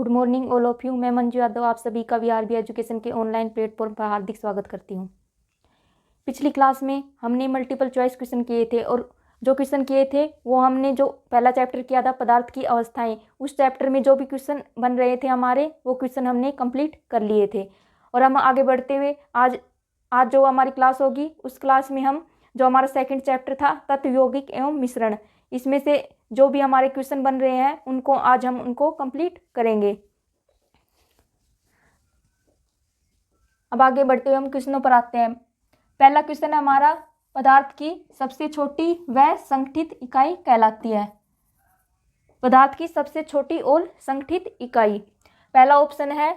Good morning all of you. मैं मंजू यादव आप सभी का वीआरबी एजुकेशन के ऑनलाइन प्लेटफॉर्म पर हार्दिक स्वागत करती हूँ। पिछली क्लास में हमने मल्टीपल चॉइस क्वेश्चन किए थे और जो क्वेश्चन किए थे वो हमने जो पहला चैप्टर किया था पदार्थ की अवस्थाएं, उस चैप्टर में जो भी क्वेश्चन बन रहे थे हमारे वो क्वेश्चन हमने कंप्लीट कर लिए थे। और हम आगे बढ़ते हुए आज जो हमारी क्लास होगी उस क्लास में हम जो हमारा सेकंड चैप्टर था तत्व यौगिक एवं मिश्रण, इसमें से जो भी हमारे क्वेश्चन बन रहे हैं उनको आज हम उनको कंप्लीट करेंगे। अब आगे बढ़ते हुए हम क्वेश्चनों पर आते हैं। पहला क्वेश्चन है हमारा, पदार्थ की सबसे छोटी व संगठित इकाई कहलाती है। पदार्थ की सबसे छोटी और संगठित इकाई, पहला ऑप्शन है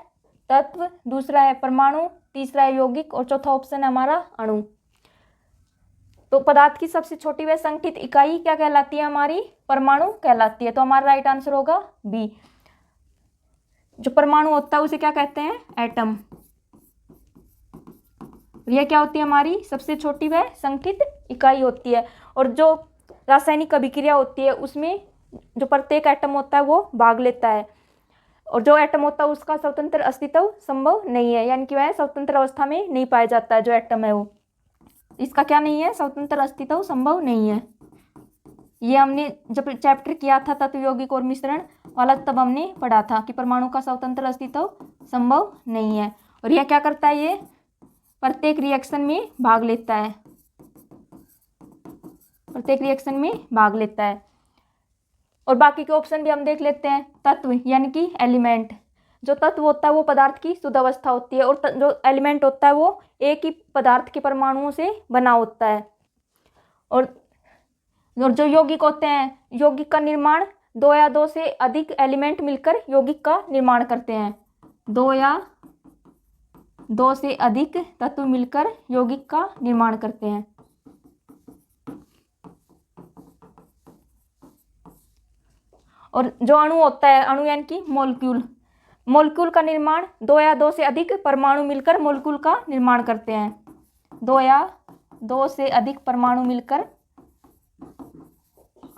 तत्व, दूसरा है परमाणु, तीसरा है यौगिक और चौथा ऑप्शन है हमारा अणु। तो पदार्थ की सबसे छोटी व संगठित इकाई क्या कहलाती है? हमारी परमाणु कहलाती है। तो हमारा राइट आंसर होगा बी। जो परमाणु होता है उसे क्या कहते हैं? एटम। यह क्या होती है? हमारी सबसे छोटी व संगठित इकाई होती है। और जो रासायनिक अभिक्रिया होती है उसमें जो प्रत्येक एटम होता है वो भाग लेता है और जो एटम होता है उसका स्वतंत्र अस्तित्व संभव नहीं है, यानी कि वह स्वतंत्र अवस्था में नहीं पाया जाता है। जो एटम है वो इसका क्या नहीं है? स्वतंत्र अस्तित्व संभव नहीं है। ये हमने जब चैप्टर किया था तत्व यौगिक और मिश्रण वाला तब हमने पढ़ा था कि परमाणु का स्वतंत्र अस्तित्व संभव नहीं है। और यह क्या करता है? ये प्रत्येक रिएक्शन में भाग लेता है, प्रत्येक रिएक्शन में भाग लेता है। और बाकी के ऑप्शन भी हम देख लेते हैं। तत्व यानी कि एलिमेंट, जो तत्व होता है वो पदार्थ की शुद्ध अवस्था होती है और जो एलिमेंट होता है वो एक ही पदार्थ के परमाणुओं से बना होता है। और जो यौगिक होते हैं, यौगिक का निर्माण दो या दो से अधिक एलिमेंट मिलकर यौगिक का निर्माण करते हैं। दो या दो से अधिक तत्व मिलकर यौगिक का निर्माण करते हैं। और जो अणु होता है, अणु यानी कि मॉलिक्यूल, मॉलिक्यूल का निर्माण दो या दो से अधिक परमाणु मिलकर मॉलिक्यूल का निर्माण करते हैं। दो या दो से अधिक परमाणु मिलकर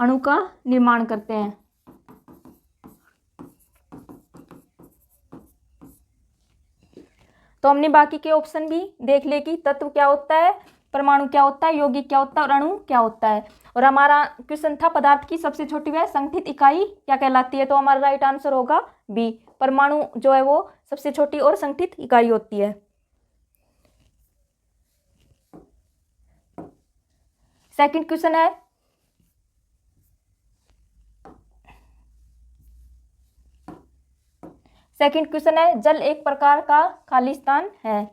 अणु का निर्माण करते हैं। तो हमने बाकी के ऑप्शन भी देख लिए कि तत्व क्या होता है, परमाणु क्या होता है, यौगिक क्या होता है और अणु क्या होता है। और हमारा क्वेश्चन था पदार्थ की सबसे छोटी व संगठित इकाई क्या कहलाती है। तो हमारा राइट आंसर होगा बी। परमाणु जो है वो सबसे छोटी और संगठित इकाई होती है। सेकंड क्वेश्चन है, सेकंड क्वेश्चन है जल एक प्रकार का खाली स्थान है।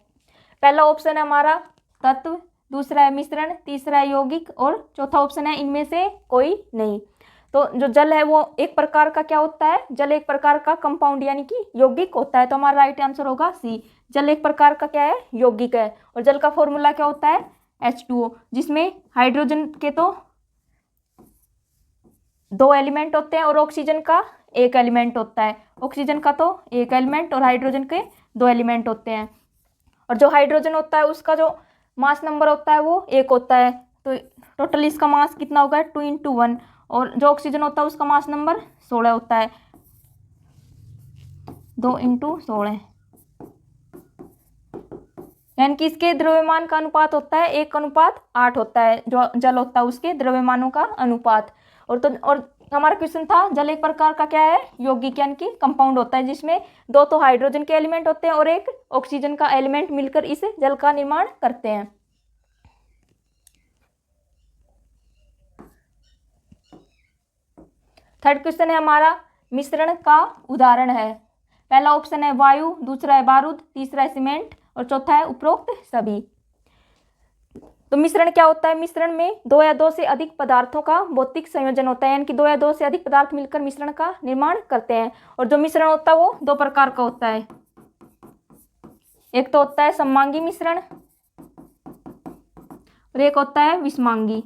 पहला ऑप्शन है हमारा तत्व, दूसरा है मिश्रण, तीसरा है यौगिक और चौथा ऑप्शन है इनमें से कोई नहीं। तो जो जल है वो एक प्रकार का क्या होता है? जल एक प्रकार का कंपाउंड यानी कि यौगिक होता है। तो हमारा राइट आंसर होगा सी। जल एक प्रकार का क्या है? यौगिक है। और जल का फॉर्मूला क्या होता है? H2O, जिसमें हाइड्रोजन के तो दो एलिमेंट होते हैं और ऑक्सीजन का एक एलिमेंट होता है। ऑक्सीजन का तो एक एलिमेंट और हाइड्रोजन के दो एलिमेंट होते हैं। और जो हाइड्रोजन होता है उसका जो मास नंबर होता है वो एक होता है। तो टोटल इसका मास कितना होगा? 2 × 1। और जो ऑक्सीजन होता है उसका मास नंबर 16 होता है, 2 × 16, यानी कि इसके द्रव्यमान का अनुपात होता है 1:8 होता है। जो जल होता है उसके द्रव्यमानों का अनुपात। और हमारा क्वेश्चन था जल एक प्रकार का क्या है? यौगिक यानी कि कंपाउंड होता है जिसमें दो तो हाइड्रोजन के एलिमेंट होते हैं और एक ऑक्सीजन का एलिमेंट मिलकर इस जल का निर्माण करते हैं। थर्ड क्वेश्चन है हमारा, मिश्रण का उदाहरण है। पहला ऑप्शन है वायु, दूसरा है बारूद, तीसरा है सीमेंट और चौथा है उपरोक्त सभी। तो मिश्रण क्या होता है? मिश्रण में दो या दो से अधिक पदार्थों का भौतिक संयोजन होता है, यानी कि दो या दो से अधिक पदार्थ मिलकर मिश्रण का निर्माण करते हैं। और जो मिश्रण होता है वो दो प्रकार का होता है। एक तो होता है सममांगी मिश्रण और एक होता है विषमांगी।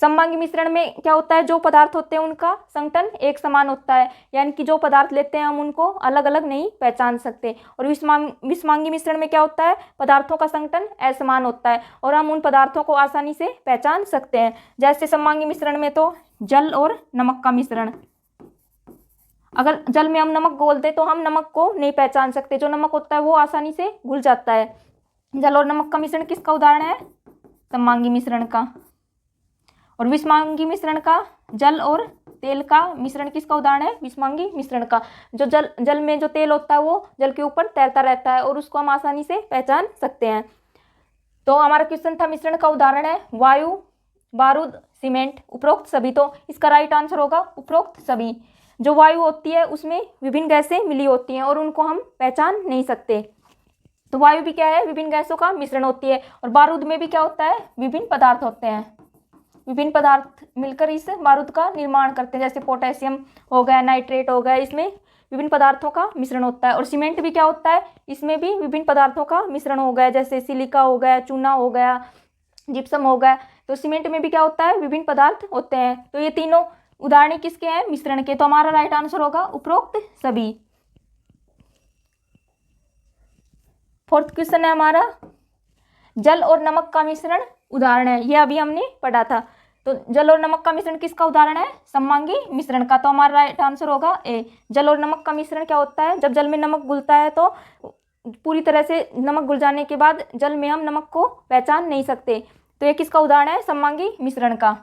सममांगी मिश्रण में क्या होता है? जो पदार्थ होते हैं उनका संगठन एक समान होता है, यानी कि जो पदार्थ लेते हैं हम उनको अलग अलग नहीं पहचान सकते। और विषमांगी मिश्रण में क्या होता है? पदार्थों का संगठन असमान होता है और हम उन पदार्थों को आसानी से पहचान सकते हैं। जैसे सममांगी मिश्रण में तो जल और नमक का मिश्रण, अगर जल में हम नमक घोल दें तो हम नमक को नहीं पहचान सकते, जो नमक होता है वो आसानी से घुल जाता है। जल और नमक का मिश्रण किसका उदाहरण है? सममांगी मिश्रण का। और विषमांगी मिश्रण का, जल और तेल का मिश्रण किसका उदाहरण है? विषमांगी मिश्रण का। जो जल में जो तेल होता है वो जल के ऊपर तैरता रहता है और उसको हम आसानी से पहचान सकते हैं। तो हमारा क्वेश्चन था मिश्रण का उदाहरण है वायु, बारूद, सीमेंट, उपरोक्त सभी। तो इसका राइट आंसर होगा उपरोक्त सभी। जो वायु होती है उसमें विभिन्न गैसें मिली होती हैं और उनको हम पहचान नहीं सकते। तो वायु भी क्या है? विभिन्न गैसों का मिश्रण होती है। और बारूद में भी क्या होता है? विभिन्न पदार्थ होते हैं। विभिन्न पदार्थ मिलकर इस बारूद का निर्माण करते हैं, जैसे पोटेशियम हो गया, नाइट्रेट हो गया, इसमें विभिन्न पदार्थों का मिश्रण होता है। और सीमेंट भी क्या होता है? इसमें भी विभिन्न पदार्थों का मिश्रण हो गया, जैसे सिलिका हो गया, चूना हो गया, जिप्सम हो गया। तो सीमेंट में भी क्या होता है? विभिन्न पदार्थ होते हैं। तो ये तीनों उदाहरण किसके हैं? मिश्रण के। तो हमारा राइट आंसर होगा उपरोक्त सभी। फोर्थ क्वेश्चन है हमारा जल और नमक का मिश्रण उदाहरण है। ये अभी हमने पढ़ा था। तो जल और नमक का मिश्रण किसका उदाहरण है? सममांगी मिश्रण का। तो हमारा राइट आंसर होगा ए। जल और नमक का मिश्रण क्या होता है? जब जल में नमक घुलता है तो पूरी तरह से नमक घुल जाने के बाद जल में हम नमक को पहचान नहीं सकते। तो ये किसका उदाहरण है? सममांगी मिश्रण का।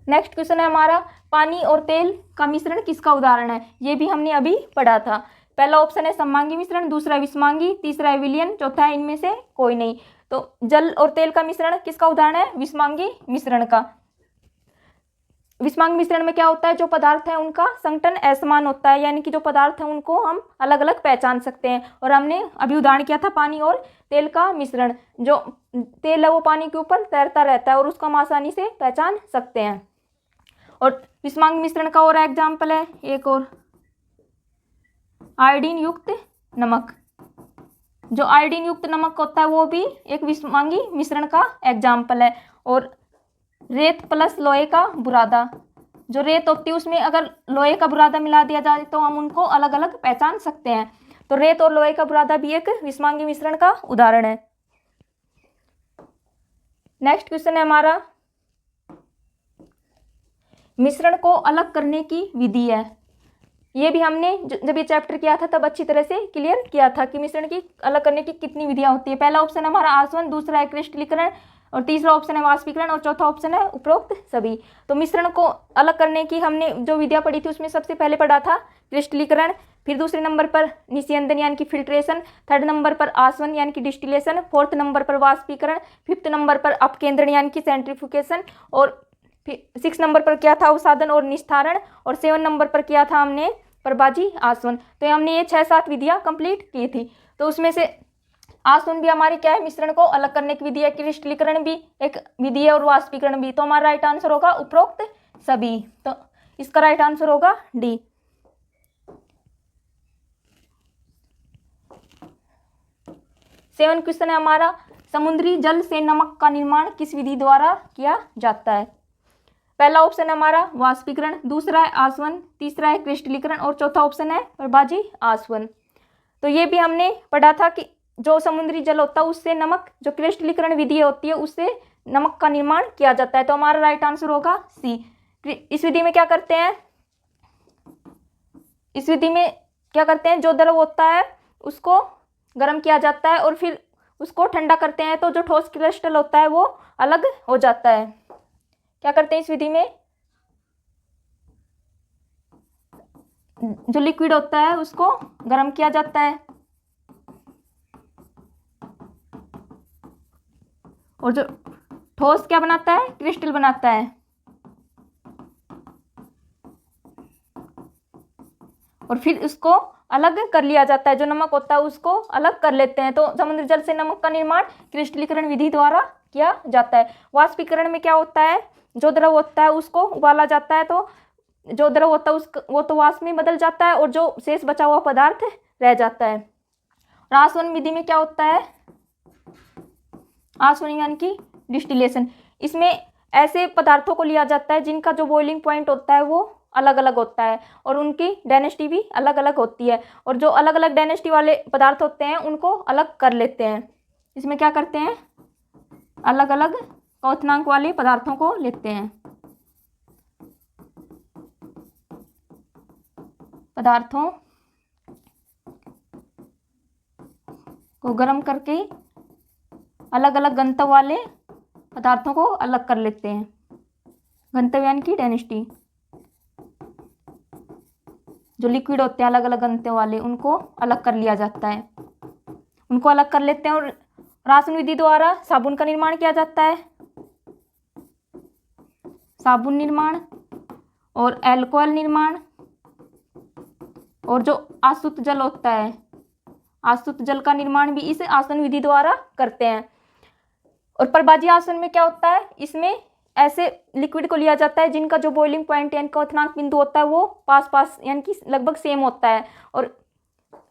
नेक्स्ट क्वेश्चन है हमारा पानी और तेल का मिश्रण किसका उदाहरण है? ये भी हमने अभी पढ़ा था। पहला ऑप्शन है सममांगी मिश्रण, दूसरा विषमांगी, तीसरा है विलयन, चौथा है इनमें से कोई नहीं। तो जल और तेल का मिश्रण किसका उदाहरण है? विषमांगी मिश्रण का। विषमांगी मिश्रण में क्या होता है? जो पदार्थ है उनका संघटन असमान होता है, यानी कि जो पदार्थ है उनको हम अलग अलग पहचान सकते हैं। और हमने अभी उदाहरण किया था पानी और तेल का मिश्रण। जो तेल है वो पानी के ऊपर तैरता रहता है और उसको हम आसानी से पहचान सकते हैं। और विषमांगी मिश्रण का और एग्जाम्पल है एक और, आयोडीन युक्त नमक। जो आयोडीन युक्त नमक होता है वो भी एक विषमांगी मिश्रण का एग्जाम्पल है। और रेत प्लस लोहे का बुरादा, जो रेत होती है उसमें अगर लोहे का बुरादा मिला दिया जाए तो हम उनको अलग अलग पहचान सकते हैं। तो रेत और लोहे का बुरादा भी एक विषमांगी मिश्रण का उदाहरण है। नेक्स्ट क्वेश्चन है हमारा मिश्रण को अलग करने की विधि है। ये भी हमने जब ये चैप्टर किया था तब अच्छी तरह से क्लियर किया था कि मिश्रण की अलग करने की कितनी विधियां होती है। पहला ऑप्शन है हमारा आसवन, दूसरा है क्रिस्टलीकरण, और तीसरा ऑप्शन है वाष्पीकरण, और चौथा ऑप्शन है उपरोक्त सभी। तो मिश्रण को अलग करने की हमने जो विधियां पढ़ी थी उसमें सबसे पहले पढ़ा था क्रिस्टलीकरण, फिर दूसरे नंबर पर निस्यंदन यानी कि फिल्ट्रेशन, थर्ड नंबर पर आसवन यानी कि डिस्टिलेशन, फोर्थ नंबर पर वाष्पीकरण, फिफ्थ नंबर पर अपकेंद्रण यानी कि सेंट्रीफ्यूगेशन, और फिर 6 नंबर पर किया था अवसादन और निस्तारण, और 7 नंबर पर किया था हमने प्रभाजी आसवन। तो हमने ये 6-7 विधियां कंप्लीट की थी। तो उसमें से आसवन भी हमारी क्या है? मिश्रण को अलग करने की विधि है। क्रिस्टलीकरण भी एक विधि है और वाष्पीकरण भी। तो हमारा राइट आंसर होगा उपरोक्त सभी। तो इसका राइट आंसर होगा डी। सेवन क्वेश्चन है हमारा समुद्री जल से नमक का निर्माण किस विधि द्वारा किया जाता है? पहला ऑप्शन है हमारा वाष्पीकरण, दूसरा है आसवन, तीसरा है क्रिस्टलीकरण, और चौथा ऑप्शन है प्रभाजी आसवन। तो ये भी हमने पढ़ा था कि जो समुद्री जल होता है उससे नमक, जो क्रिस्टलीकरण विधि होती है उससे नमक का निर्माण किया जाता है। तो हमारा राइट आंसर होगा सी। इस विधि में क्या करते हैं? इस विधि में क्या करते हैं? जो द्रव होता है उसको गर्म किया जाता है और फिर उसको ठंडा करते हैं, तो जो ठोस क्रिस्टल होता है वो अलग हो जाता है। क्या करते हैं इस विधि में? जो लिक्विड होता है उसको गर्म किया जाता है और जो ठोस क्या बनाता है? क्रिस्टल बनाता है। और फिर उसको अलग कर लिया जाता है, जो नमक होता है उसको अलग कर लेते हैं। तो समुद्री जल से नमक का निर्माण क्रिस्टलीकरण विधि द्वारा किया जाता है। वाष्पीकरण में क्या होता है? जो द्रव होता है उसको उबाला जाता है, तो जो द्रव होता है वो तो वाष्प में बदल जाता है और जो शेष बचा हुआ पदार्थ रह जाता है। और आसवन विधि में क्या होता है? आसवन यानी कि डिस्टिलेशन। इसमें ऐसे पदार्थों को लिया जाता है जिनका जो बॉइलिंग पॉइंट होता है वो अलग अलग होता है और उनकी डेंसिटी भी अलग अलग होती है, और जो अलग अलग डेंसिटी वाले पदार्थ होते हैं उनको अलग कर लेते हैं। इसमें क्या करते हैं? अलग अलग क्वथनांक वाले पदार्थों को लेते हैं। पदार्थों को गर्म करके अलग अलग घनत्व वाले पदार्थों को अलग कर लेते हैं। घनत्व यानी कि डेंसिटी, जो लिक्विड होते हैं अलग अलग घनत्व वाले उनको अलग कर लिया जाता है, उनको अलग कर लेते हैं। और रासन विधि द्वारा साबुन का निर्माण किया जाता है, साबुन निर्माण और अल्कोहल निर्माण। और जो आसुत जल होता है, आसुत जल का निर्माण भी इस आसन विधि द्वारा करते हैं। और प्रभाजी आसन में क्या होता है, इसमें ऐसे लिक्विड को लिया जाता है जिनका जो बॉइलिंग पॉइंट यानी क्वथनांक बिंदु होता है वो पास पास यानी कि लगभग सेम होता है। और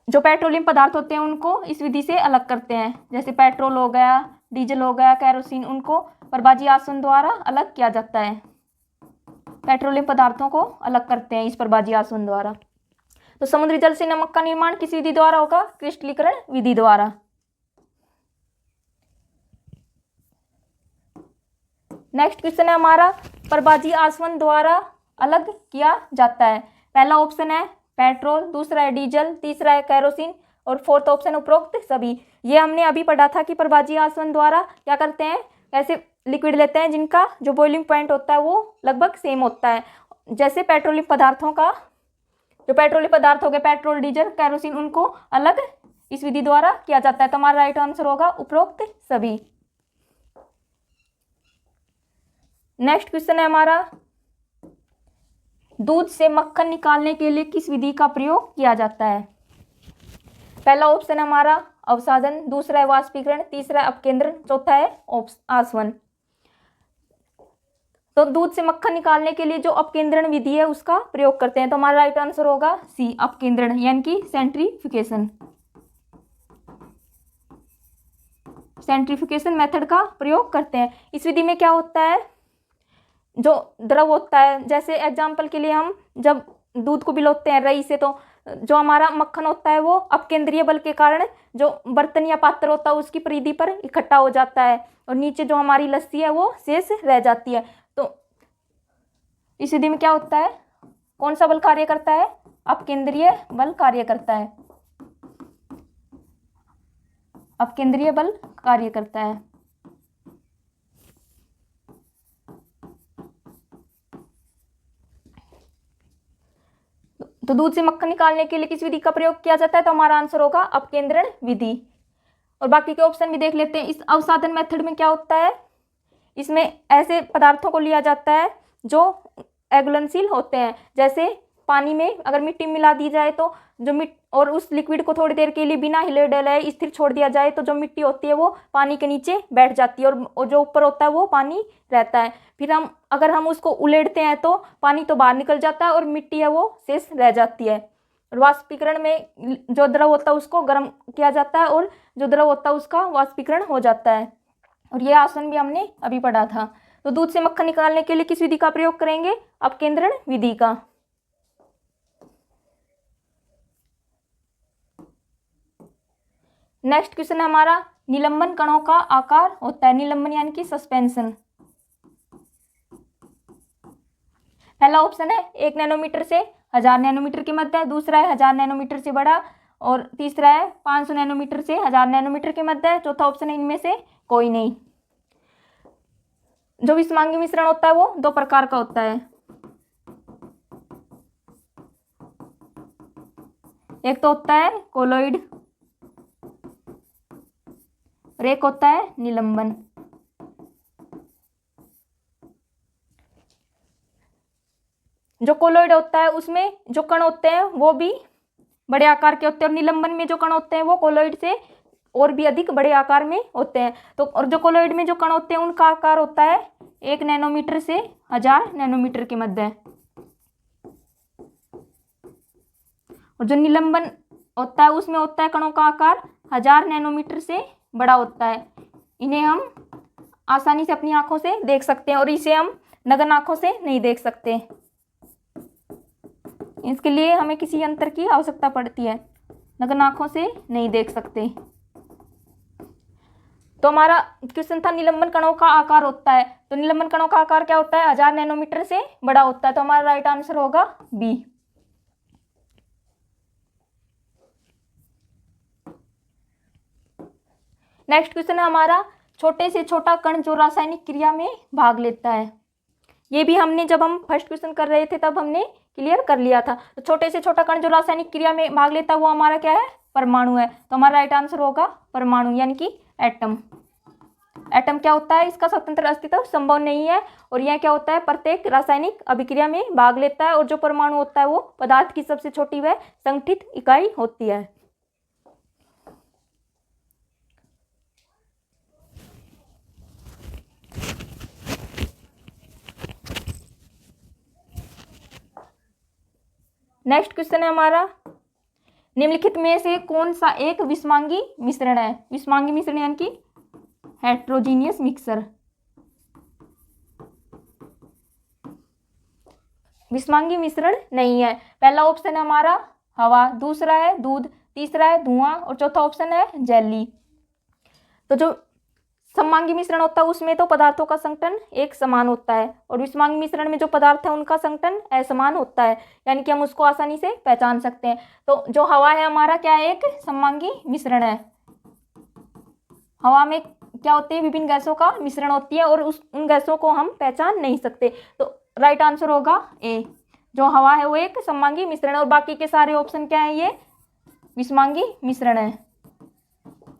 जो पेट्रोलियम पदार्थ होते हैं उनको इस विधि से अलग करते हैं, जैसे पेट्रोल हो गया, डीजल हो गया, केरोसिन, उनको प्रभाजी आसन द्वारा अलग किया जाता है। पेट्रोलियम पदार्थों को अलग करते हैं इस प्रभाजी आसन द्वारा। तो समुद्री जल से नमक का निर्माण किस विधि द्वारा होगा, क्रिस्टलीकरण विधि द्वारा। नेक्स्ट क्वेश्चन है हमारा, प्रभाजी आसवन द्वारा अलग किया जाता है। पहला ऑप्शन है पेट्रोल, दूसरा है डीजल, तीसरा है केरोसिन और फोर्थ ऑप्शन उपरोक्त सभी। ये हमने अभी पढ़ा था कि प्रभाजी आसवन द्वारा क्या करते हैं, ऐसे लिक्विड लेते हैं जिनका जो बॉइलिंग पॉइंट होता है वो लगभग सेम होता है। जैसे पेट्रोलियम पदार्थों का, जो पेट्रोलियम पदार्थ हो गए पेट्रोल, डीजल, केरोसिन, उनको अलग इस विधि द्वारा किया जाता है। तो हमारा राइट आंसर होगा उपरोक्त सभी। नेक्स्ट क्वेश्चन है हमारा, दूध से मक्खन निकालने के लिए किस विधि का प्रयोग किया जाता है। पहला ऑप्शन है हमारा अवसादन, दूसरा है वाष्पीकरण, तीसरा है अपकेंद्रण, चौथा है आसवन। तो दूध से मक्खन निकालने के लिए जो अपकेंद्रण विधि है उसका प्रयोग करते हैं। तो हमारा राइट आंसर होगा सी, अपकेंद्रण यानी कि सेंट्रीफ्यूगेशन, सेंट्रीफ्यूगेशन मेथड का प्रयोग करते हैं। इस विधि में क्या होता है, जो द्रव होता है, जैसे एग्जाम्पल के लिए हम जब दूध को भिगोते हैं रई से, तो जो हमारा मक्खन होता है वो अपकेंद्रीय बल के कारण जो बर्तन या पात्र होता है उसकी परिधि पर इकट्ठा हो जाता है और नीचे जो हमारी लस्सी है वो शेष रह जाती है। तो इस विधि में क्या होता है, कौन सा बल कार्य करता है, अपकेंद्रीय बल कार्य करता है, अपकेंद्रीय बल कार्य करता है। तो दूध से मक्खन निकालने के लिए किस विधि का प्रयोग किया जाता है, तो हमारा आंसर होगा अपकेंद्रण विधि। और बाकी के ऑप्शन भी देख लेते हैं। इस अवसादन मेथड में क्या होता है, इसमें ऐसे पदार्थों को लिया जाता है जो अघुलनशील होते हैं, जैसे पानी में अगर मिट्टी मिला दी जाए तो जो और उस लिक्विड को थोड़ी देर के लिए बिना हिले डुलाए स्थिर छोड़ दिया जाए तो जो मिट्टी होती है वो पानी के नीचे बैठ जाती है और जो ऊपर होता है वो पानी रहता है। फिर अगर हम उसको उलेटते हैं तो पानी तो बाहर निकल जाता है और मिट्टी है वो शेष रह जाती है। वाष्पीकरण में जो द्रव होता है उसको गर्म किया जाता है और जो द्रव होता है उसका वाष्पीकरण हो जाता है। और ये आसन भी हमने अभी पढ़ा था। तो दूध से मक्खन निकालने के लिए किस विधि का प्रयोग करेंगे, अपकेंद्रण विधि का। नेक्स्ट क्वेश्चन है हमारा, निलंबन कणों का आकार होता है। निलंबन यानी कि सस्पेंशन। पहला ऑप्शन है 1 नैनोमीटर से 1000 नैनोमीटर के मध्य, दूसरा है 1000 नैनोमीटर से बड़ा और तीसरा है 500 नैनोमीटर से 1000 नैनोमीटर के मध्य, चौथा ऑप्शन है इनमें से कोई नहीं। जो विषमांगी मिश्रण होता है वो 2 प्रकार का होता है, एक तो होता है कोलोइड और एक होता है निलंबन। जो कोलोइड होता है उसमें जो कण होते हैं वो भी बड़े आकार के होते हैं और निलंबन में जो कण होते हैं वो कोलोइड से और भी अधिक बड़े आकार में होते हैं। तो और जो कोलोइड में जो कण होते हैं उनका आकार होता है 1 नैनोमीटर से 1000 नैनोमीटर के मध्य। और जो निलंबन होता है उसमें होता है कणों का आकार 1000 नैनोमीटर से बड़ा होता है। इन्हें हम आसानी से अपनी आंखों से देख सकते हैं और इसे हम नग्न आंखों से नहीं देख सकते। इसके लिए हमें किसी यंत्र की आवश्यकता पड़ती है, नग्न आंखों से नहीं देख सकते। तो हमारा क्वेश्चन था निलंबन कणों का आकार होता है, तो निलंबन कणों का आकार क्या होता है, 1000 नैनोमीटर से बड़ा होता है। तो हमारा राइट आंसर होगा बी। नेक्स्ट क्वेश्चन है हमारा, छोटे से छोटा कण जो रासायनिक क्रिया में भाग लेता है। ये भी हमने जब हम फर्स्ट क्वेश्चन कर रहे थे तब हमने क्लियर कर लिया था। तो छोटे से छोटा कण जो रासायनिक क्रिया में भाग लेता है वो हमारा क्या है, परमाणु है। तो हमारा राइट आंसर होगा परमाणु, यानी कि एटम। एटम क्या होता है, इसका स्वतंत्र अस्तित्व संभव नहीं है, और यह क्या होता है, प्रत्येक रासायनिक अभिक्रिया में भाग लेता है। और जो परमाणु होता है वो पदार्थ की सबसे छोटी व संगठित इकाई होती है। नेक्स्ट क्वेश्चन है हमारा, निम्नलिखित में से कौन सा एक विषमांगी मिश्रण है। विषमांगी मिश्रण यानी कि हेट्रोजीनियस मिक्सर। विषमांगी मिश्रण नहीं है। पहला ऑप्शन है हमारा हवा, दूसरा है दूध, तीसरा है धुआं और चौथा ऑप्शन है जेली। तो जो सममांगी मिश्रण होता है उसमें तो पदार्थों का संगठन एक समान होता है, और विषमांगी मिश्रण में जो पदार्थ है उनका संगठन असमान होता है, यानी कि हम उसको आसानी से पहचान सकते हैं। तो जो हवा है हमारा क्या है, एक सममांगी मिश्रण है। हवा में क्या होती है, विभिन्न गैसों का मिश्रण होती है, और उन गैसों को हम पहचान नहीं सकते। तो राइट आंसर होगा ए, जो हवा है वो एक सममांगी मिश्रण है, और बाकी के सारे ऑप्शन क्या है, ये विषमांगी मिश्रण है।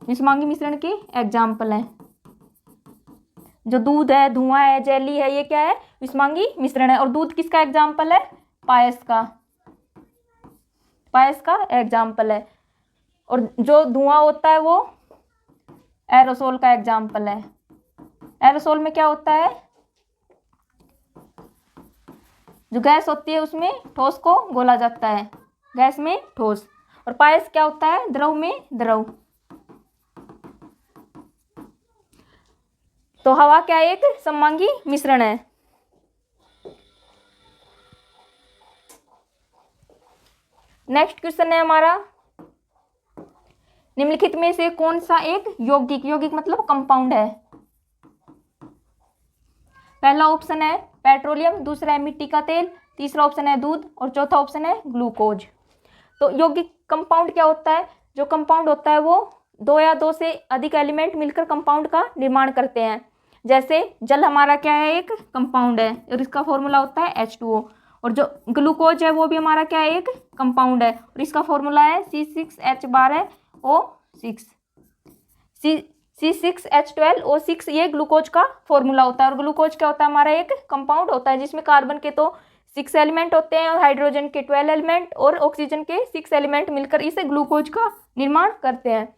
विषमांगी मिश्रण के एग्जाम्पल हैं जो दूध है, धुआं है, जेली है, ये क्या है, विषमांगी मिश्रण है। और दूध किसका एग्जाम्पल है, पायस का, पायस का एग्जाम्पल है। और जो धुआं होता है वो एरोसोल का एग्जाम्पल है। एरोसोल में क्या होता है, जो गैस होती है उसमें ठोस को घोला जाता है, गैस में ठोस। और पायस क्या होता है, द्रव में द्रव। तो हवा क्या एक सममांगी मिश्रण है। नेक्स्ट क्वेश्चन है हमारा, निम्नलिखित में से कौन सा एक यौगिक, यौगिक मतलब कंपाउंड है। पहला ऑप्शन है पेट्रोलियम, दूसरा है मिट्टी का तेल, तीसरा ऑप्शन है दूध और चौथा ऑप्शन है ग्लूकोज। तो यौगिक कंपाउंड क्या होता है, जो कंपाउंड होता है वो दो या दो से अधिक एलिमेंट मिलकर कंपाउंड का निर्माण करते हैं। जैसे जल हमारा क्या है, एक कंपाउंड है और इसका फॉर्मूला होता है H2O। और जो ग्लूकोज है वो भी हमारा क्या है, एक कंपाउंड है और इसका फॉर्मूला है C6H12O6। C6H12O6 ये ग्लूकोज का फॉर्मूला होता है। और ग्लूकोज क्या होता है, हमारा एक कंपाउंड होता है जिसमें कार्बन के तो 6 एलिमेंट होते हैं और हाइड्रोजन के 12 एलिमेंट और ऑक्सीजन के 6 एलिमेंट मिलकर इसे ग्लूकोज का निर्माण करते हैं।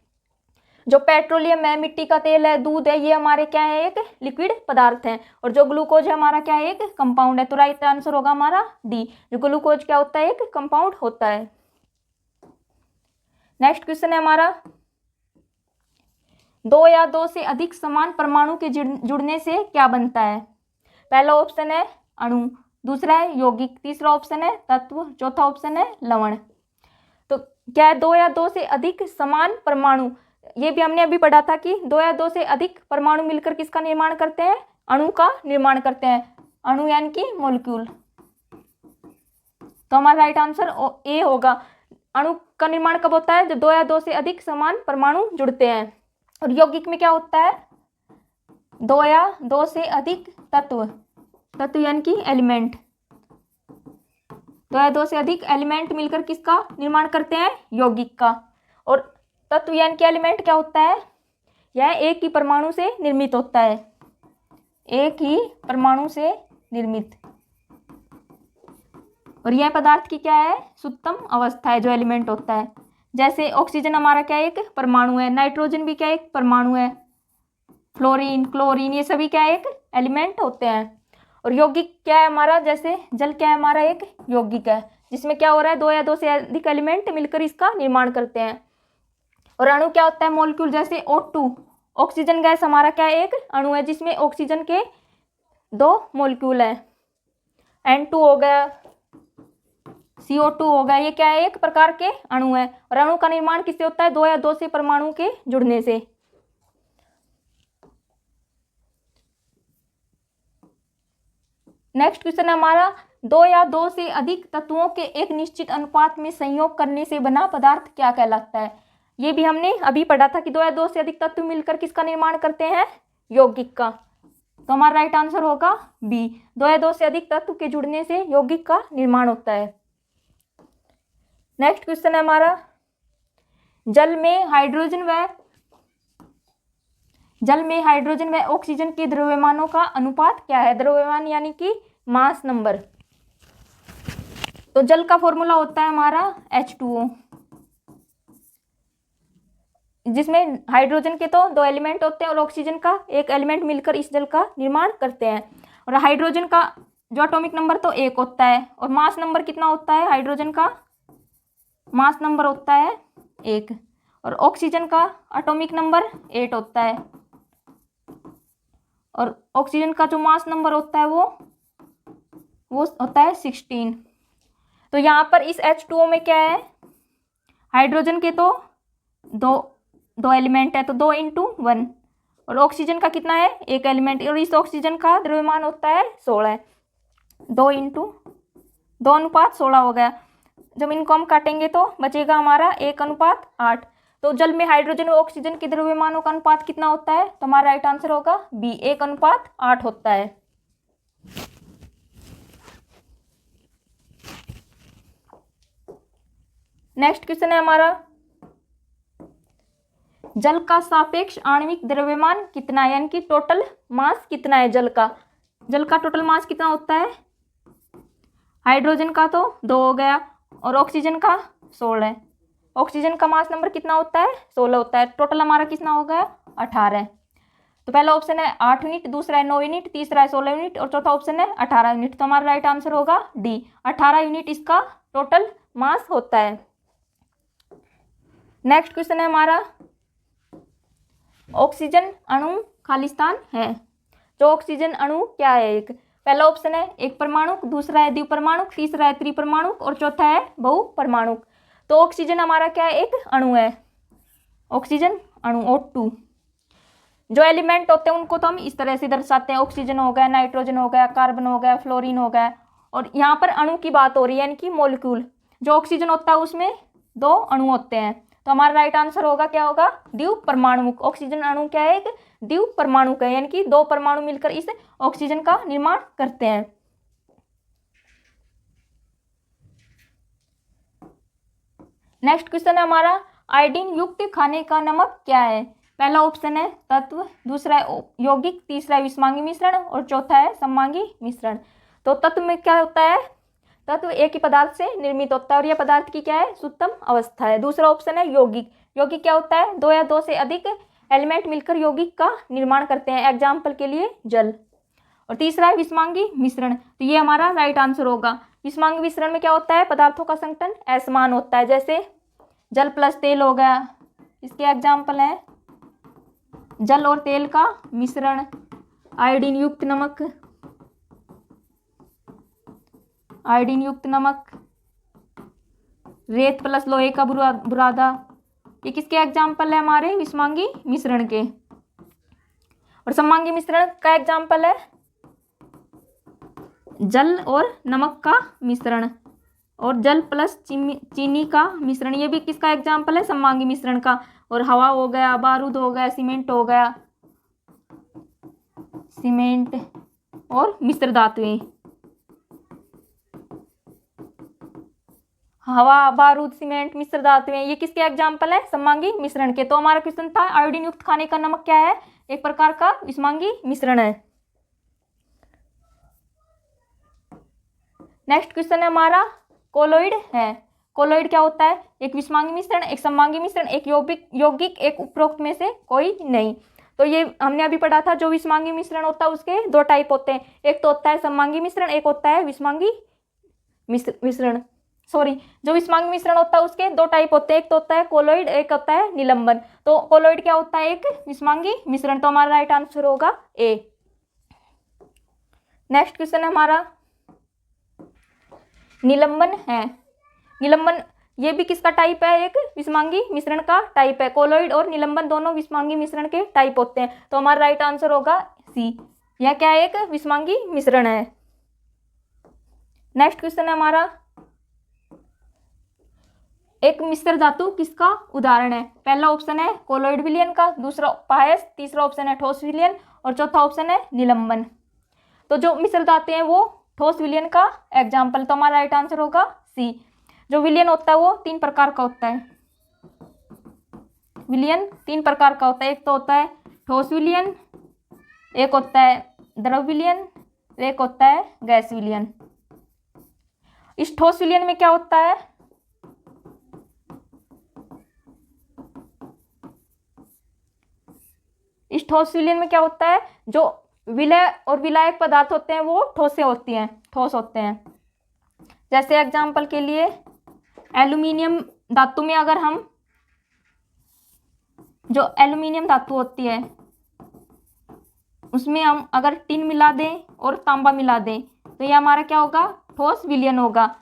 जो पेट्रोलियम है, मिट्टी का तेल है, दूध है, ये हमारे क्या है, एक लिक्विड पदार्थ हैं। और जो ग्लूकोज है हमारा क्या है, एक कंपाउंड है। तो राइट आंसर होगा हमारा डी, जो ग्लूकोज क्या होता है, एक कंपाउंड होता है। नेक्स्ट क्वेश्चन है हमारा, दो या दो से अधिक समान परमाणु के जुड़ने से क्या बनता है। पहला ऑप्शन है अणु, दूसरा है यौगिक, तीसरा ऑप्शन है तत्व, चौथा ऑप्शन है लवण। तो क्या है, दो या दो से अधिक समान परमाणु, ये भी हमने अभी पढ़ा था कि दो या दो से अधिक परमाणु मिलकर किसका निर्माण करते हैं, अणु का निर्माण करते हैं। अणु यानी कि मॉलिक्यूल। तो हमारा राइट आंसर ए होगा। अणु का निर्माण कब होता है, जब दो या दो से अधिक समान परमाणु जुड़ते हैं। और यौगिक में क्या होता है, दो या दो से अधिक तत्व, तत्व यानी कि एलिमेंट, दो या दो से अधिक एलिमेंट मिलकर किसका निर्माण करते हैं, यौगिक का। और तत्व यानी कि एलिमेंट क्या होता है, यह एक ही परमाणु से निर्मित होता है, एक ही परमाणु से निर्मित। और यह पदार्थ की क्या है, शुद्धतम अवस्था है जो एलिमेंट होता है। जैसे ऑक्सीजन हमारा क्या है, एक परमाणु है, नाइट्रोजन भी क्या है, एक परमाणु है, फ्लोरीन, क्लोरीन, ये सभी क्या है, एक एलिमेंट होते हैं। और यौगिक क्या है हमारा, जैसे जल क्या है हमारा, एक यौगिक है जिसमें क्या हो रहा है, दो या दो से अधिक एलिमेंट मिलकर इसका निर्माण करते हैं। और अणु क्या होता है, मॉलिक्यूल, जैसे O2, ऑक्सीजन गैस हमारा क्या है, एक अणु है जिसमें ऑक्सीजन के 2 मॉलिक्यूल है, N2 हो गया, CO2 हो गया, ये क्या है, एक प्रकार के अणु है। और अणु का निर्माण किससे होता है, दो या दो से परमाणु के जुड़ने से। नेक्स्ट क्वेश्चन है हमारा, दो या दो से अधिक तत्वों के एक निश्चित अनुपात में संयोग करने से बना पदार्थ क्या कहलाता है। ये भी हमने अभी पढ़ा था कि दो या दो से अधिक तत्व मिलकर किसका निर्माण करते हैं, यौगिक का। तो हमारा राइट आंसर होगा बी, दो या दो से अधिक तत्व के जुड़ने से यौगिक का निर्माण होता है। नेक्स्ट क्वेश्चन है हमारा, जल में हाइड्रोजन व ऑक्सीजन के द्रव्यमानों का अनुपात क्या है। द्रव्यमान यानी कि मास नंबर। तो जल का फॉर्मूला होता है हमारा H2O, जिसमें हाइड्रोजन के तो दो एलिमेंट होते हैं और ऑक्सीजन का एक एलिमेंट मिलकर इस जल का निर्माण करते हैं। और हाइड्रोजन का जो एटॉमिक नंबर तो 1 होता है और मास नंबर कितना होता है, हाइड्रोजन का मास नंबर होता है 1 और ऑक्सीजन का एटॉमिक नंबर 8 होता है और ऑक्सीजन का जो मास नंबर होता है वो होता है 16। तो यहाँ पर इस H2O में क्या है, हाइड्रोजन के तो दो एलिमेंट है तो 2 × 1 और ऑक्सीजन का कितना है, एक एलिमेंट और इस ऑक्सीजन का द्रव्यमान होता है 16। 2 × 2:16 हो गया। जब इनको हम काटेंगे तो बचेगा हमारा 1:8। तो जल में हाइड्रोजन और ऑक्सीजन के द्रव्यमानों का अनुपात कितना होता है, तो हमारा राइट आंसर होगा बी, 1:8 होता है। नेक्स्ट क्वेश्चन है हमारा, जल का सापेक्ष आणविक द्रव्यमान कितना है, यानी कि टोटल मास कितना है जल का टोटल मास कितना होता है। हाइड्रोजन का तो 2 हो गया और ऑक्सीजन का 16। ऑक्सीजन का मास नंबर कितना होता है, 16 होता है। टोटल हमारा कितना हो गया, 18। तो पहला ऑप्शन है 8 यूनिट, दूसरा है 9 यूनिट, तीसरा है 16 यूनिट और चौथा ऑप्शन है 18 यूनिट। तो हमारा राइट आंसर होगा डी, 18 यूनिट इसका टोटल मास होता है। नेक्स्ट क्वेश्चन है हमारा, ऑक्सीजन अणु खालिस्तान है। जो ऑक्सीजन अणु क्या है, एक पहला ऑप्शन है एक परमाणुक, दूसरा है द्विपरमाणुक, तीसरा है त्रिपरमाणुक और चौथा है बहुपरमाणुक। तो ऑक्सीजन हमारा क्या है, एक अणु है, ऑक्सीजन अणु O2। जो एलिमेंट होते हैं उनको तो हम इस तरह से दर्शाते हैं, ऑक्सीजन हो गया, नाइट्रोजन हो गया, कार्बन हो गया, फ्लोरीन हो गया। और यहाँ पर अणु की बात हो रही है, यानी कि मॉलिक्यूल। जो ऑक्सीजन होता है उसमें 2 अणु होते हैं। तो हमारा राइट आंसर होगा क्या होगा, द्विपरमाणुक। ऑक्सीजन अणु क्या है, एक द्विपरमाणुक है, यानी कि 2 परमाणु मिलकर इस ऑक्सीजन का निर्माण करते हैं। नेक्स्ट क्वेश्चन है हमारा, आयोडीन युक्त खाने का नमक क्या है। पहला ऑप्शन है तत्व, दूसरा है यौगिक, तीसरा है विषमांगी मिश्रण और चौथा है सममांगी मिश्रण। तो तत्व में क्या होता है, तत्व एक ही पदार्थ से निर्मित होता है और यह पदार्थ की क्या है, शुद्धतम अवस्था है। दूसरा ऑप्शन है यौगिक। यौगिक क्या होता है, 2 या 2 से अधिक एलिमेंट मिलकर यौगिक का निर्माण करते हैं, एग्जाम्पल के लिए जल। और तीसरा है विषमांगी मिश्रण। तो ये हमारा राइट आंसर होगा। विषमांगी मिश्रण में क्या होता है, पदार्थों का संगठन असमान होता है, जैसे जल प्लस तेल हो गया, इसके एग्जाम्पल है जल और तेल का मिश्रण, आयोडीन युक्त नमक, आयोडीन युक्त नमक, रेत प्लस लोहे का बुरादा। ये किसके एग्जाम्पल है, हमारे विषमांगी मिश्रण के। और सममांगी मिश्रण का एग्जाम्पल है जल और नमक का मिश्रण और जल प्लस चीनी का मिश्रण। ये भी किसका एग्जाम्पल है, सममांगी मिश्रण का। और हवा हो गया, बारूद हो गया, सीमेंट हो गया, सीमेंट और मिश्र धातुएं, हवा, बारूद, सीमेंट, मिश्र धातुएं, ये किसके एग्जाम्पल है, सममांगी मिश्रण के। तो हमारा क्वेश्चन था आयोडीन युक्त खाने का नमक क्या है, एक प्रकार का विषमांगी मिश्रण है। नेक्स्ट क्वेश्चन है हमारा, कोलोइड है। कोलोइड क्या होता है, एक विषमांगी मिश्रण, एक सममांगी मिश्रण, एक यौगिक, एक उपरोक्त में से कोई नहीं। तो ये हमने अभी पढ़ा था, जो विषमांगी मिश्रण होता है उसके 2 टाइप होते हैं, एक तो होता है सममांगी मिश्रण, एक होता है विषमांगी मिश्रण। जो विषमांगी मिश्रण होता है उसके 2 टाइप होते हैं, एक तो होता है कोलोइड, एक होता है निलंबन। तो कोलोइड क्या होता है, एक विषमांगी मिश्रण। तो हमारा राइट आंसर होगा ए। नेक्स्ट क्वेश्चन है हमारा, निलंबन है। निलंबन ये भी किसका टाइप है, एक विषमांगी मिश्रण का टाइप है। कोलोइड और निलंबन दोनों विषमांगी मिश्रण के टाइप होते हैं। तो हमारा राइट आंसर होगा सी, यह क्या है, एक विषमांगी मिश्रण है। नेक्स्ट क्वेश्चन है हमारा, एक मिश्र धातु किसका उदाहरण है? पहला ऑप्शन है कोलोइड विलयन का, दूसरा पायस, तीसरा ऑप्शन है ठोस विलयन और चौथा ऑप्शन है निलंबन। तो जो मिश्र धातु हैं वो ठोस विलयन का एग्जाम्पल, तो हमारा राइट आंसर होगा सी। जो विलयन होता है वो 3 प्रकार का होता है। विलयन 3 प्रकार का होता है, एक तो होता है ठोस विलयन, एक होता है द्रव विलयन, एक होता है गैस विलयन। इस ठोस विलयन में क्या होता है? इस ठोस विलयन में क्या होता है? जो विलय और विलायक पदार्थ होते हैं वो ठोसे होती हैं, ठोस होते हैं। जैसे एग्जाम्पल के लिए एल्यूमिनियम धातु में अगर हम, जो एल्यूमिनियम धातु होती है उसमें हम अगर टिन मिला दें और तांबा मिला दें तो ये हमारा क्या होगा? ठोस विलयन होगा।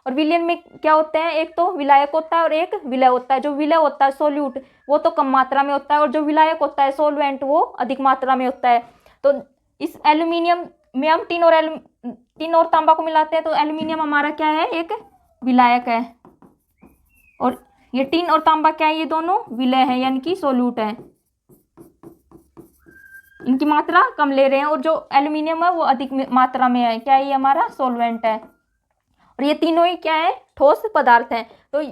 और विलयन में क्या होते हैं? एक तो विलायक होता है और एक विलय होता है। जो विलय होता है सोल्यूट वो तो कम मात्रा में होता है और जो विलायक होता है सोलवेंट वो अधिक मात्रा में होता है। तो इस एल्यूमिनियम में हम टिन और तांबा को मिलाते हैं तो एल्यूमिनियम हमारा क्या है? एक विलायक है और ये टिन और तांबा क्या है? ये दोनों विलय है यानी कि सोल्यूट है। इनकी मात्रा कम ले रहे हैं और जो एल्यूमिनियम है वो अधिक मात्रा में है, क्या है? ये हमारा सोलवेंट है। और ये तीनों ही क्या है? ठोस पदार्थ हैं। तो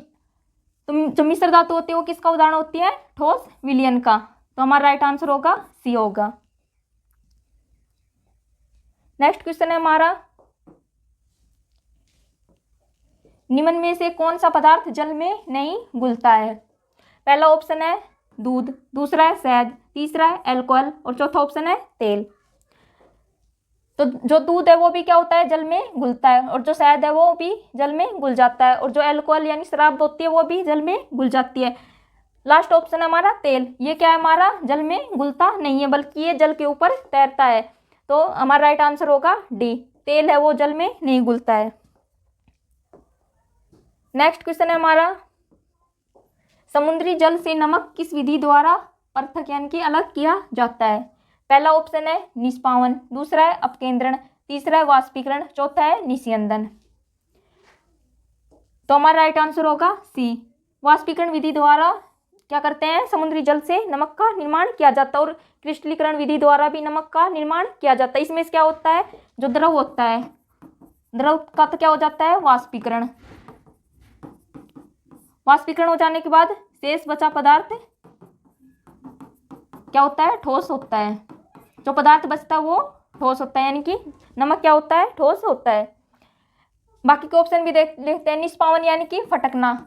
जो मिश्र धातु होती है वो किसका उदाहरण होती है? ठोस विलयन का। तो हमारा राइट आंसर होगा सी होगा। नेक्स्ट क्वेश्चन है हमारा, निम्न में से कौन सा पदार्थ जल में नहीं घुलता है? पहला ऑप्शन है दूध, दूसरा है शहद, तीसरा है अल्कोहल और चौथा ऑप्शन है तेल। तो जो दूध है वो भी क्या होता है? जल में घुलता है और जो शहद है वो भी जल में घुल जाता है और जो अल्कोहल यानी शराब होती है वो भी जल में घुल जाती है। लास्ट ऑप्शन है हमारा तेल, ये क्या है? हमारा जल में घुलता नहीं है बल्कि ये जल के ऊपर तैरता है। तो हमारा राइट आंसर होगा डी, तेल है वो जल में नहीं घुलता है। नेक्स्ट क्वेश्चन है हमारा, समुद्री जल से नमक किस विधि द्वारा पृथक यानी कि अलग किया जाता है? पहला ऑप्शन है निष्पावन, दूसरा है अपकेंद्रण, तीसरा है वाष्पीकरण, चौथा है निस्यंदन। तो हमारा राइट आंसर होगा सी, वाष्पीकरण विधि द्वारा क्या करते हैं? समुद्री जल से नमक का निर्माण किया जाता है और क्रिस्टलीकरण विधि द्वारा भी नमक का निर्माण किया जाता है। इसमें क्या होता है? जो द्रव होता है, द्रव का तो क्या हो जाता है? वाष्पीकरण। वाष्पीकरण हो जाने के बाद शेष बचा पदार्थ क्या होता है? ठोस होता है। जो पदार्थ बचता है वो ठोस होता है यानी कि नमक क्या होता है? ठोस होता है। बाकी के ऑप्शन भी देख लेते हैं। निष्पावन यानी कि फटकना,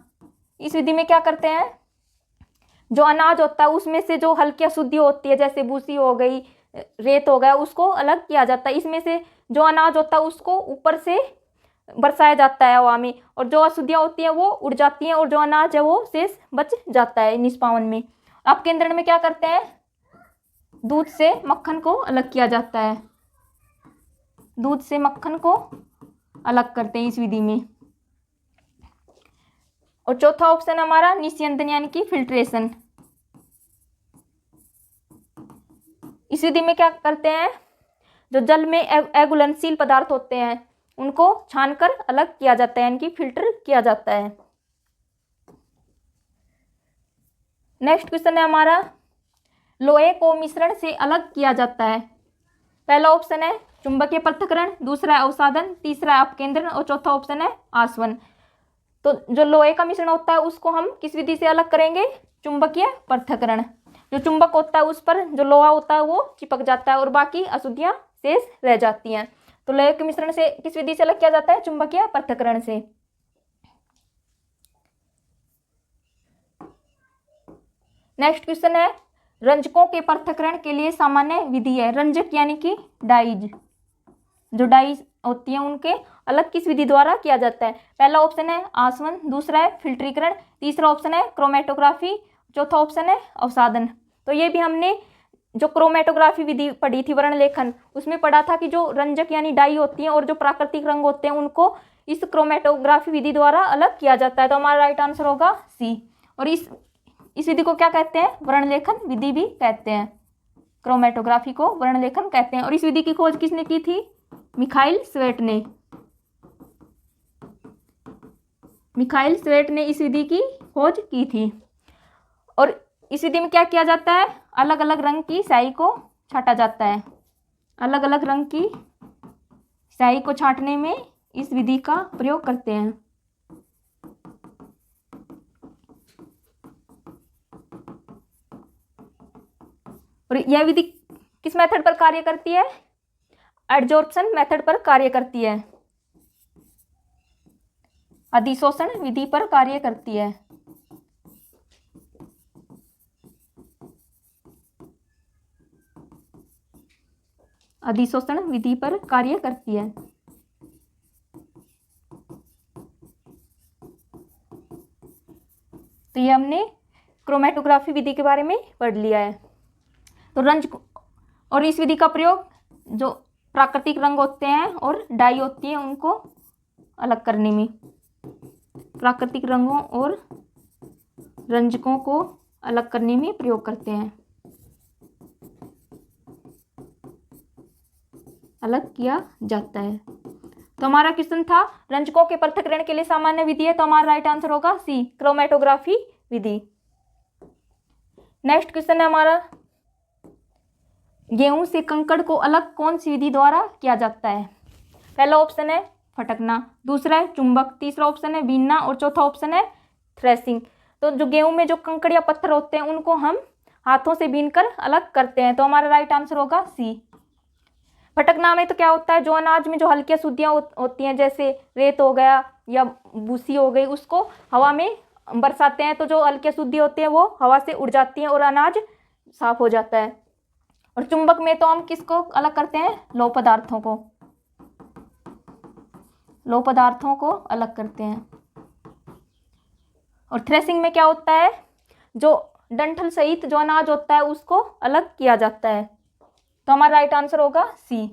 इस विधि में क्या करते हैं? जो अनाज होता है उसमें से जो हल्की अशुद्धि होती है जैसे भूसी हो गई, रेत हो गया, उसको अलग किया जाता है। इसमें से जो अनाज होता है उसको ऊपर से बरसाया जाता है हवा में और जो अशुद्धियाँ होती हैं वो उड़ जाती हैं और जो अनाज है वो शेष बच जाता है निष्पावन में। अपकेंद्रण में क्या करते हैं? दूध से मक्खन को अलग किया जाता है, दूध से मक्खन को अलग करते हैं इस विधि में। और चौथा ऑप्शन हमारा निस्यंदन यानी कि फिल्ट्रेशन। इस विधि में क्या करते हैं? जो जल में अघुलनशील पदार्थ होते हैं उनको छानकर अलग किया जाता है यानी कि फिल्टर किया जाता है। नेक्स्ट क्वेश्चन है हमारा, लोहे को मिश्रण से अलग किया जाता है। पहला ऑप्शन है चुंबकीय पृथक्करण, दूसरा है अवसादन, तीसरा है अपकेंद्रण और चौथा ऑप्शन है आसवन। तो जो लोहे का मिश्रण होता है उसको हम किस विधि से अलग करेंगे? चुंबकीय पृथक्करण। जो चुंबक होता है उस पर जो लोहा होता है वो चिपक जाता है और बाकी अशुद्धियाँ शेष रह जाती हैं। तो लोहे के मिश्रण से किस विधि से अलग किया जाता है? चुंबकीय पृथक्करण से। नेक्स्ट क्वेश्चन है, रंजकों के पृथक्करण के लिए सामान्य विधि है। रंजक यानी कि डाइज, जो डाइज होती हैं उनके अलग किस विधि द्वारा किया जाता है? पहला ऑप्शन है आसवन, दूसरा है फिल्ट्रीकरण, तीसरा ऑप्शन है क्रोमेटोग्राफी, चौथा ऑप्शन है अवसादन। तो ये भी हमने जो क्रोमेटोग्राफी विधि पढ़ी थी वर्ण लेखन, उसमें पढ़ा था कि जो रंजक यानी डाई होती हैं और जो प्राकृतिक रंग होते हैं उनको इस क्रोमेटोग्राफी विधि द्वारा अलग किया जाता है। तो हमारा राइट आंसर होगा सी। और इस विधि को क्या कहते हैं? वर्ण लेखन विधि भी कहते हैं। क्रोमेटोग्राफी को वर्ण लेखन कहते हैं। और इस विधि की खोज किसने की थी? मिखाइल स्वेट ने। मिखाइल स्वेट ने इस विधि की खोज की थी। और इस विधि में क्या किया जाता है, अलग अलग रंग की स्याही को छाटा जाता है। अलग अलग रंग की स्याही को छाटने में इस विधि का प्रयोग करते हैं। और यह विधि किस मेथड पर कार्य करती है, एडजॉर्प्शन मेथड पर कार्य करती है, अधिशोषण विधि पर कार्य करती है। अधिशोषण विधि पर कार्य करती है। तो ये हमने क्रोमेटोग्राफी विधि के बारे में पढ़ लिया है। तो रंग और इस विधि का प्रयोग जो प्राकृतिक रंग होते हैं और डाई होती है उनको अलग करने में, प्राकृतिक रंगों और रंजकों को अलग करने में प्रयोग करते हैं, अलग किया जाता है। तो हमारा क्वेश्चन था रंजकों के पृथक्करण के लिए सामान्य विधि है, तो हमारा राइट आंसर होगा सी, क्रोमेटोग्राफी विधि। नेक्स्ट क्वेश्चन है हमारा, गेहूं से कंकड़ को अलग कौन सी विधि द्वारा किया जाता है। पहला ऑप्शन है फटकना, दूसरा है चुंबक, तीसरा ऑप्शन है बीनना और चौथा ऑप्शन है थ्रेसिंग। तो जो गेहूं में जो कंकड़ या पत्थर होते हैं उनको हम हाथों से बीनकर अलग करते हैं, तो हमारा राइट आंसर होगा सी। फटकना में तो क्या होता है, जो अनाज में जो हल्की अशुद्धियाँ होती हैं जैसे रेत हो गया या भूसी हो गई, उसको हवा में बरसाते हैं तो जो हल्की अशुद्धि होती है वो हवा से उड़ जाती है और अनाज साफ हो जाता है। और चुंबक में तो हम किसको अलग करते हैं, लौह पदार्थों को, लौह पदार्थों को अलग करते हैं। और थ्रेसिंग में क्या होता है, जो डंठल सहित जो अनाज होता है उसको अलग किया जाता है, तो हमारा राइट आंसर होगा सी।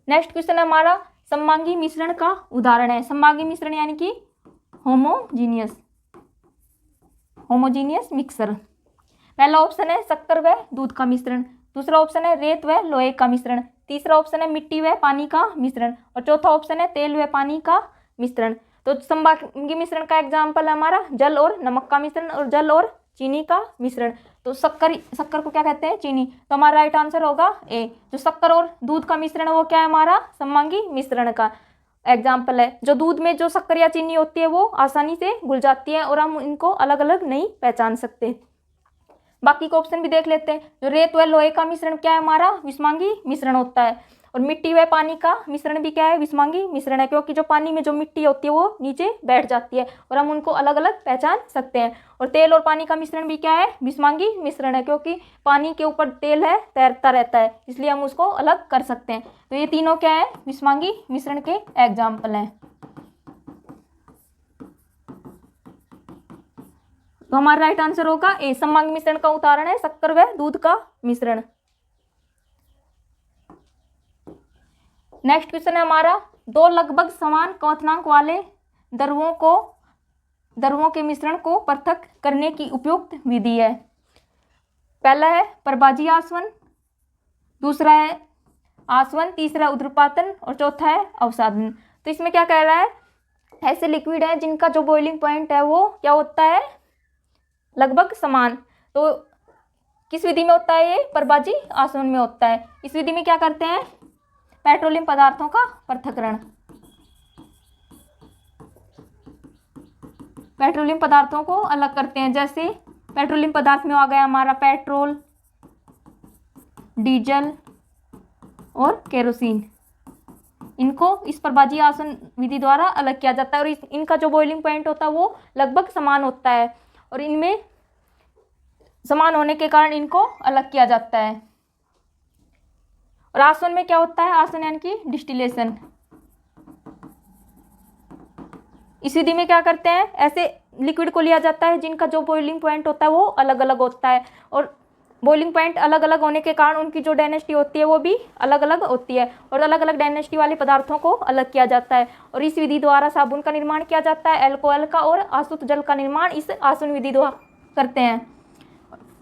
नेक्स्ट क्वेश्चन है हमारा, सममांगी मिश्रण का उदाहरण है। सममांगी मिश्रण यानी कि होमोजीनियस मिक्सर। पहला ऑप्शन है शक्कर व दूध का मिश्रण, दूसरा ऑप्शन है रेत व लोहे का मिश्रण, तीसरा ऑप्शन है मिट्टी व पानी का मिश्रण और चौथा ऑप्शन है तेल व पानी का मिश्रण। तो सममांगी मिश्रण का एग्जाम्पल है हमारा जल और नमक का मिश्रण और जल और चीनी का मिश्रण। तो शक्कर को क्या कहते हैं, चीनी, तो हमारा राइट आंसर होगा ए। जो शक्कर और दूध का मिश्रण है वो क्या है, हमारा सममांगी मिश्रण का एग्जाम्पल है। जो दूध में जो शक्कर या चीनी होती है वो आसानी से घुल जाती है और हम इनको अलग अलग नहीं पहचान सकते। बाकी के ऑप्शन भी देख लेते हैं। जो रेत व लोहे का मिश्रण क्या है, हमारा विषमांगी मिश्रण होता है। और मिट्टी व पानी का मिश्रण भी क्या है, विषमांगी मिश्रण है, क्योंकि जो पानी में जो मिट्टी होती है वो नीचे बैठ जाती है और हम उनको अलग अलग पहचान सकते हैं। और तेल और पानी का मिश्रण भी क्या है, विषमांगी मिश्रण है, क्योंकि पानी के ऊपर तेल है, तैरता रहता है, इसलिए हम उसको अलग कर सकते हैं। तो ये तीनों क्या है, विषमांगी मिश्रण के एग्जाम्पल हैं। तो हमारा राइट आंसर होगा ए, सममांगी मिश्रण का उदाहरण है शक्कर व दूध का मिश्रण। नेक्स्ट क्वेश्चन है हमारा, दो लगभग समान क्वथनांक वाले द्रवों के मिश्रण को पृथक करने की उपयुक्त विधि है। पहला है प्रभाजी आसवन, दूसरा है आसवन, तीसरा उद्रपातन और चौथा है अवसादन। तो इसमें क्या कह रहा है, ऐसे लिक्विड है जिनका जो बॉइलिंग पॉइंट है वो क्या होता है, लगभग समान। तो किस विधि में होता है ये, प्रभाजी आसवन में होता है। इस विधि में क्या करते हैं, पेट्रोलियम पदार्थों का पृथक्करण, पेट्रोलियम पदार्थों को अलग करते हैं। जैसे पेट्रोलियम पदार्थ में आ गया हमारा पेट्रोल, डीजल और केरोसिन, इनको इस प्रभाजी आसवन विधि द्वारा अलग किया जाता है। और इनका जो बॉइलिंग पॉइंट होता है वो लगभग समान होता है और इनमें समान होने के कारण इनको अलग किया जाता है। और आसवन में क्या होता है, आसवन यानी कि डिस्टिलेशन। इस विधि में क्या करते हैं, ऐसे लिक्विड को लिया जाता है जिनका जो बॉइलिंग पॉइंट होता है वो अलग अलग होता है और बॉइलिंग पॉइंट अलग अलग होने के कारण उनकी जो डेंसिटी होती है वो भी अलग अलग होती है और अलग अलग डेंसिटी वाले पदार्थों को अलग किया जाता है। और इस विधि द्वारा साबुन का निर्माण किया जाता है, अल्कोहल का और आसुत जल का निर्माण इस आसवन विधि द्वारा करते हैं।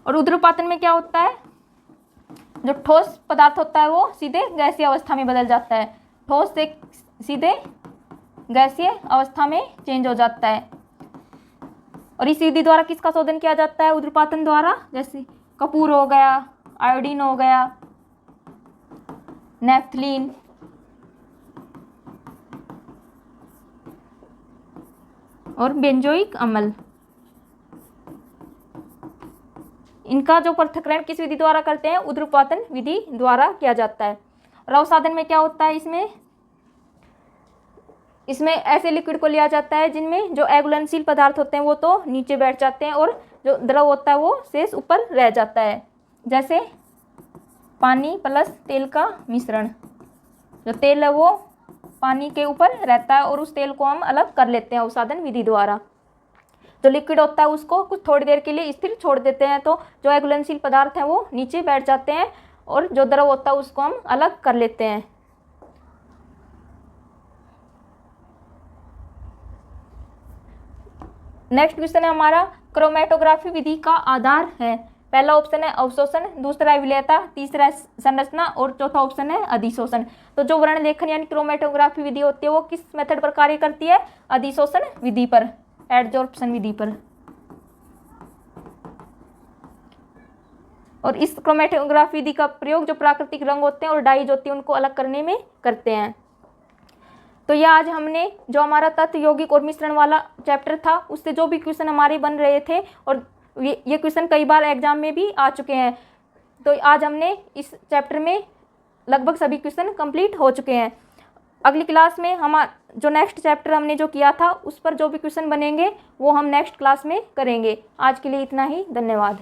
और उद्रपातन में क्या होता है, जो ठोस पदार्थ होता है वो सीधे गैसीय अवस्था में बदल जाता है। ठोस से सीधे गैसीय अवस्था में चेंज हो जाता है। और इस विधि द्वारा किसका शोधन किया जाता है? ऊध्र्वपातन द्वारा। जैसे कपूर हो गया, आयोडीन हो गया, नेफ्थलीन, और बेंजोइक अम्ल। इनका जो पृथक्करण किस विधि द्वारा करते हैं? ऊध्र्वपातन विधि द्वारा किया जाता है। और अवसादन में क्या होता है? इसमें ऐसे लिक्विड को लिया जाता है जिनमें जो अघुलनशील पदार्थ होते हैं वो तो नीचे बैठ जाते हैं और जो द्रव होता है वो शेष ऊपर रह जाता है। जैसे पानी प्लस तेल का मिश्रण। जो तेल है वो पानी के ऊपर रहता है और उस तेल को हम अलग कर लेते हैं अवसादन विधि द्वारा। जो लिक्विड होता है उसको कुछ थोड़ी देर के लिए स्थिर छोड़ देते हैं, तो जो अघुलनशील पदार्थ हैं वो नीचे बैठ जाते हैं और जो द्रव होता है उसको हम अलग कर लेते हैं। नेक्स्ट क्वेश्चन है हमारा, क्रोमेटोग्राफी विधि का आधार है। पहला ऑप्शन है अवशोषण, दूसरा है विलेयता, तीसरा है संरचना और चौथा ऑप्शन है अधिशोषण। तो जो वर्ण लेखन यानी क्रोमेटोग्राफी विधि होती है वो किस मेथड पर कार्य करती है? अधिशोषण विधि पर, एडजॉर्प्शन विधि पर। और इस क्रोमेटोग्राफी विधि का प्रयोग जो प्राकृतिक रंग होते हैं और डाइज होती है उनको अलग करने में करते हैं। तो ये आज हमने जो हमारा तत्व, यौगिक और मिश्रण वाला चैप्टर था उससे जो भी क्वेश्चन हमारे बन रहे थे, और ये क्वेश्चन कई बार एग्जाम में भी आ चुके हैं, तो आज हमने इस चैप्टर में लगभग सभी क्वेश्चन कंप्लीट हो चुके हैं। अगली क्लास में हम जो नेक्स्ट चैप्टर हमने जो किया था उस पर जो भी क्वेश्चन बनेंगे वो हम नेक्स्ट क्लास में करेंगे। आज के लिए इतना ही, धन्यवाद।